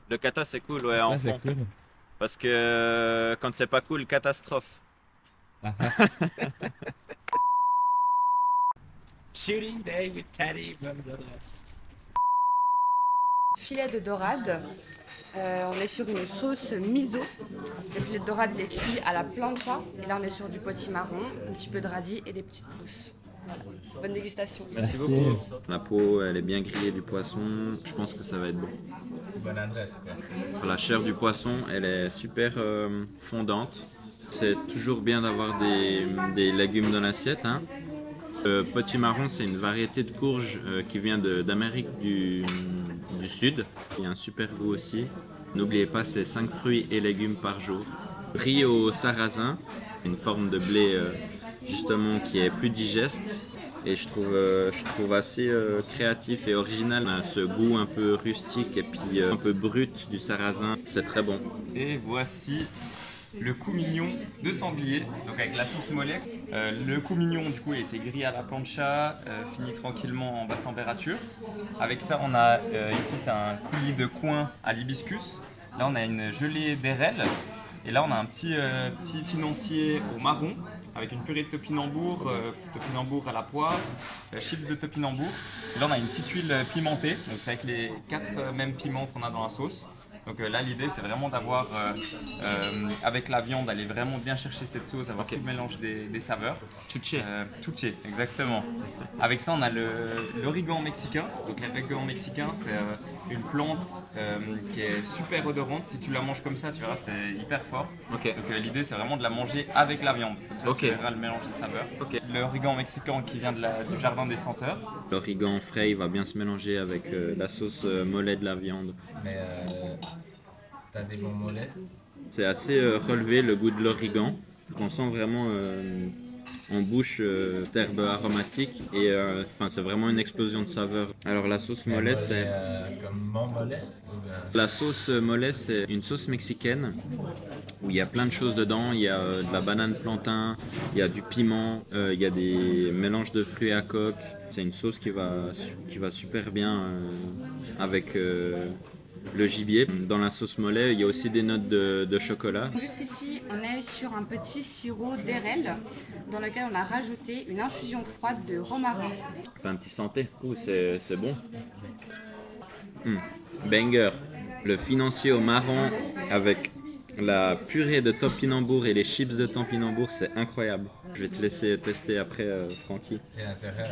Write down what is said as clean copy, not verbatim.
Le kata, c'est cool, ouais, en Ouais, c'est fond. cool. Parce que quand c'est pas cool, catastrophe. Ah, ah. Shooting day with Teddy Gonzalez. Filet de dorade. On est sur une sauce miso. Le filet de dorade, il est cuit à la plancha. Et là, on est sur du potimarron, un petit peu de radis et des petites pousses. Voilà. Bonne dégustation. Merci Merci. beaucoup. La peau, elle est bien grillée du poisson. Je pense que ça va être bon. Bonne adresse, quoi. La chair du poisson, elle est super fondante. C'est toujours bien d'avoir des légumes dans l'assiette, hein. Le potimarron, c'est une variété de courge qui vient d'Amérique du Sud. Il y a un super goût aussi. N'oubliez pas, c'est 5 fruits et légumes par jour. Riz au sarrasin, une forme de blé justement qui est plus digeste. Et je trouve assez créatif et original. On a ce goût un peu rustique et puis un peu brut du sarrasin. C'est très bon. Et voici le cou mignon de sanglier, donc avec la sauce mollet. Le cou mignon, du coup, il a été grillé à la plancha, fini tranquillement en basse température. Avec ça, on a ici, c'est un coulis de coin à l'hibiscus. Là, on a une gelée d'érelle. Et là, on a un petit financier au marron avec une purée de topinambour à la poire, chips de topinambour. Et là, on a une petite huile pimentée, donc c'est avec les 4 mêmes piments qu'on a dans la sauce. Donc là, l'idée, c'est vraiment d'avoir, avec la viande, aller vraiment bien chercher cette sauce, avoir tout le mélange des saveurs. Tuche. Tuche, exactement. Avec ça, on a l'origan mexicain. Donc l'origan mexicain, c'est une plante qui est super odorante. Si tu la manges comme ça, tu verras, c'est hyper fort. Ok. Donc l'idée, c'est vraiment de la manger avec la viande. Comme ça, Ok. tu verras le mélange des saveurs. Ok. L'origan mexicain qui vient du jardin des senteurs. L'origan frais, il va bien se mélanger avec la sauce mollet de la viande. Mais t'as des bons mollets. C'est assez relevé le goût de l'origan. On sent vraiment en bouche cette herbe aromatique et c'est vraiment une explosion de saveurs. Alors la sauce mollet, c'est Comme mon mollet. la sauce mollet, c'est une sauce mexicaine où il y a plein de choses dedans. Il y a de la banane plantain, il y a du piment, il y a des mélanges de fruits à coque. C'est une sauce qui va super bien avec le gibier. Dans la sauce mollet, il y a aussi des notes de chocolat. Juste ici, on est sur un petit sirop d'érelle dans lequel on a rajouté une infusion froide de romarin. Enfin, un petit santé. Ouh, c'est bon. Banger. Le financier au marron avec la purée de topinambour et les chips de topinambour, c'est incroyable. Je vais te laisser tester après, Francky. Et intérêt,